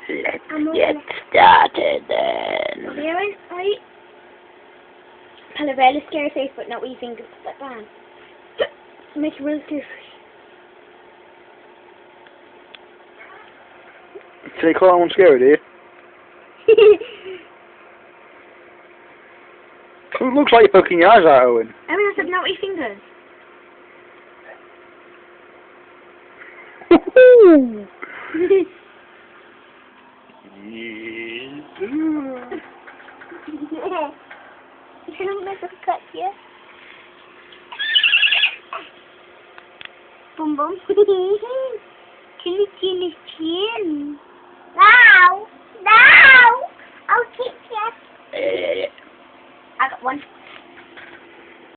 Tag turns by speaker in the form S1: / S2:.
S1: Let's get started then.
S2: Right? Kind of really scary face, but not what you think. Like that. Make it really scary face.
S1: So you call that one scary, do you? It looks like you're poking your eyes out, Owen.
S2: I mean, I said not what you fingers. You don't make a cut here. Boom boom. Chili chili chin. Now. I'll keep you. I got one.